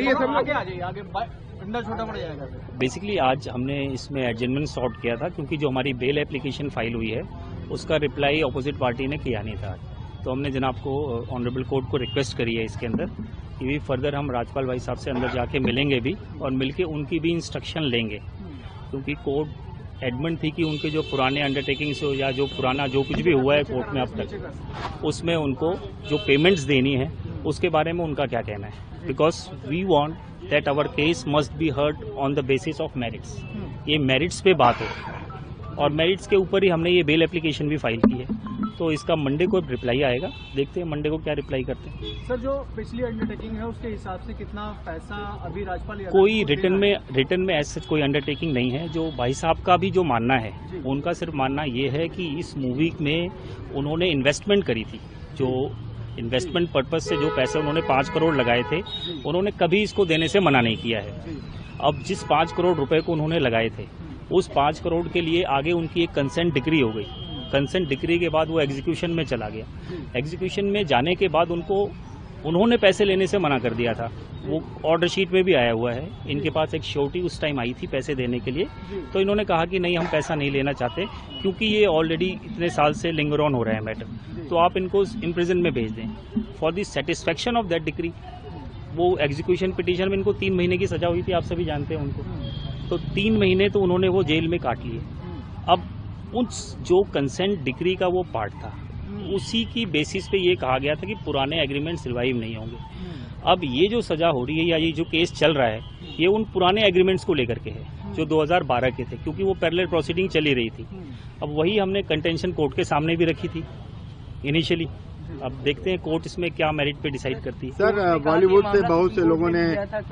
Ready है सब लोग? आगे डंडा छोटा पड़ जाएगा। बेसिकली आज हमने इसमें एडजमेंट सॉर्ट किया था क्योंकि जो हमारी बेल एप्लीकेशन फाइल हुई है उसका रिप्लाई अपोजिट पार्टी ने किया नहीं था। तो हमने जनाब को ऑनरेबल कोर्ट को रिक्वेस्ट करी है इसके अंदर कि भी फर्दर हम राज्यपाल भाई साहब से अंदर जाके मिलेंगे भी और मिलके उनकी भी इंस्ट्रक्शन लेंगे, क्योंकि कोर्ट एडमेंट थी कि उनके जो पुराने अंडरटेकिंग्स हो या जो पुराना जो कुछ भी हुआ है कोर्ट में अब तक उसमें उनको जो पेमेंट्स देनी है उसके बारे में उनका क्या कहना है। Because we want that our case must be heard on the basis of merits. ये मेरिट्स पे बात हो और मेरिट्स के ऊपर ही हमने ये बेल एप्लीकेशन भी फाइल की है। तो इसका मंडे को रिप्लाई आएगा, देखते हैं मंडे को क्या रिप्लाई करते हैं। सर, जो पिछली अंडरटेकिंग है उसके हिसाब से कितना पैसा अभी राज्यपाल कोई रिटर्न में ऐसा कोई अंडरटेकिंग नहीं है। जो भाई साहब का भी जो मानना है उनका सिर्फ मानना ये है कि इस मूवी में उन्होंने इन्वेस्टमेंट करी थी, जो इन्वेस्टमेंट पर्पज से जो पैसे उन्होंने 5 करोड़ लगाए थे उन्होंने कभी इसको देने से मना नहीं किया है। अब जिस 5 करोड़ रुपए को उन्होंने लगाए थे उस 5 करोड़ के लिए आगे उनकी एक कंसेंट डिक्री हो गई। कंसेंट डिक्री के बाद वो एग्जीक्यूशन में चला गया। एग्जीक्यूशन में जाने के बाद उन्होंने पैसे लेने से मना कर दिया था। वो ऑर्डर शीट में भी आया हुआ है। इनके पास एक श्योरिटी उस टाइम आई थी पैसे देने के लिए, तो इन्होंने कहा कि नहीं हम पैसा नहीं लेना चाहते क्योंकि ये ऑलरेडी इतने साल से लिंगर ऑन हो रहा है मैटर, तो आप इनको इम्प्रिजन में भेज दें for the satisfaction of that decree. वो एग्जीक्यूशन पिटीशन में इनको 3 महीने की सजा हुई थी, आप सभी जानते हैं उनको। तो 3 महीने तो उन्होंने वो जेल में काट लिए। अब उस जो कंसेंट डिक्री का वो पार्ट था उसी की बेसिस पे ये कहा गया था कि पुराने एग्रीमेंट्स रिवाइव नहीं होंगे। अब ये जो सजा हो रही है या ये जो केस चल रहा है ये उन पुराने एग्रीमेंट्स को लेकर के है जो 2012 के थे, क्योंकि वो पैरेलल प्रोसीडिंग चली रही थी। अब वही हमने कंटेंशन कोर्ट के सामने भी रखी थी इनिशियली। अब देखते हैं कोर्ट इसमें क्या मेरिट पे डिसाइड करती है। सर, बॉलीवुड से बहुत से लोगों ने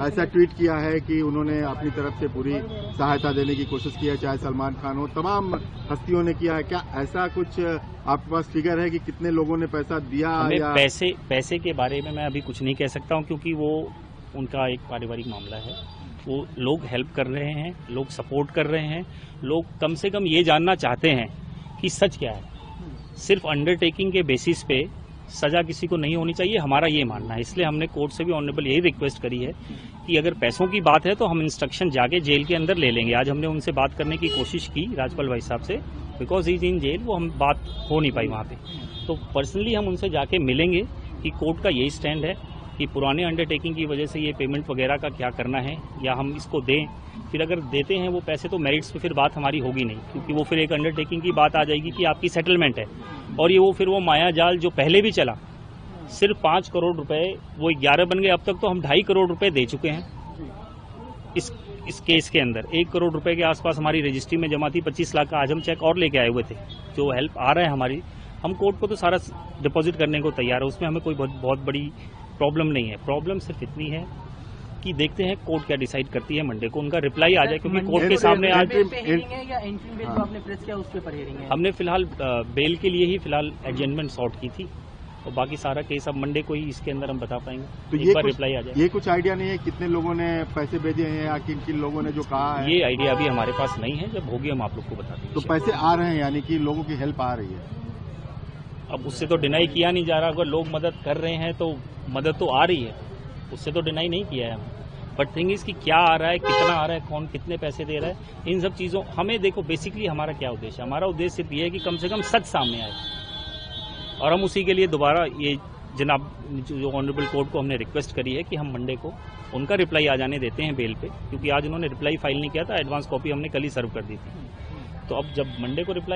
ऐसा ट्वीट किया है कि उन्होंने अपनी तरफ से पूरी सहायता देने की कोशिश की है, चाहे सलमान खान हो, तमाम हस्तियों ने किया है। क्या ऐसा कुछ आपके पास फिगर है कि कितने लोगों ने पैसा दिया? या पैसे के बारे में मैं अभी कुछ नहीं कह सकता हूँ क्योंकि वो उनका एक पारिवारिक मामला है। वो लोग हेल्प कर रहे हैं, लोग सपोर्ट कर रहे हैं, लोग कम से कम ये जानना चाहते हैं कि सच क्या है। सिर्फ अंडरटेकिंग के बेसिस पे सजा किसी को नहीं होनी चाहिए, हमारा ये मानना है। इसलिए हमने कोर्ट से भी ऑनरेबल यही रिक्वेस्ट करी है कि अगर पैसों की बात है तो हम इंस्ट्रक्शन जाके जेल के अंदर ले लेंगे। आज हमने उनसे बात करने की कोशिश की राज्यपाल भाई साहब से, because he is in jail, वो हम बात हो नहीं पाई वहाँ पे। तो पर्सनली हम उनसे जाके मिलेंगे कि कोर्ट का यही स्टैंड है कि पुराने अंडरटेकिंग की वजह से ये पेमेंट वगैरह का क्या करना है या हम इसको दें। फिर अगर देते हैं वो पैसे तो मेरिट्स पे फिर बात हमारी होगी नहीं, क्योंकि वो फिर एक अंडरटेकिंग की बात आ जाएगी कि आपकी सेटलमेंट है। और ये वो माया जाल जो पहले भी चला, सिर्फ 5 करोड़ रुपए वो 11 बन गए। अब तक तो हम 2.5 करोड़ रुपए दे चुके हैं इस केस के अंदर। 1 करोड़ रुपए के आसपास हमारी रजिस्ट्री में जमा थी। 25 लाख का आज हम चेक और लेके आए हुए थे। जो हेल्प आ रहा है हमारी, हम कोर्ट को तो सारा डिपॉजिट करने को तैयार है, उसमें हमें कोई बहुत बड़ी प्रॉब्लम नहीं है। प्रॉब्लम सिर्फ इतनी है कि देखते हैं कोर्ट क्या डिसाइड करती है। मंडे को उनका रिप्लाई आ जाए, क्योंकि कोर्ट के सामने आज हमने फिलहाल बेल के लिए ही फिलहाल एडजमेंट सॉर्ट की थी और बाकी सारा केस अब मंडे को ही इसके अंदर हम बता पाएंगे। तो एक बार रिप्लाई आ जाए। ये कुछ आइडिया नहीं है कितने लोगों ने पैसे भेजे हैं या किन किन लोगों ने जो कहा है? ये आइडिया अभी हमारे पास नहीं है, जब होगी हम आप लोग को बता देंगे। तो पैसे आ रहे हैं, यानी कि लोगों की हेल्प आ रही है। अब उससे तो डिनाई किया नहीं जा रहा। अगर लोग मदद कर रहे हैं तो मदद तो आ रही है, उससे तो डिनाई नहीं किया है हमने। बट थिंग इज कि क्या आ रहा है, कितना आ रहा है, कौन कितने पैसे दे रहा है, इन सब चीज़ों हमें देखो। बेसिकली हमारा क्या उद्देश्य है? हमारा उद्देश्य सिर्फ ये है कि कम से कम सच सामने आए, और हम उसी के लिए दोबारा ये जनाब जो ऑनरेबल कोर्ट को हमने रिक्वेस्ट करी है कि हम मंडे को उनका रिप्लाई आ जाने देते हैं बेल पे, क्योंकि आज उन्होंने रिप्लाई फाइल नहीं किया था। एडवांस कॉपी हमने कल ही सर्व कर दी थी। तो अब जब मंडे को रिप्लाई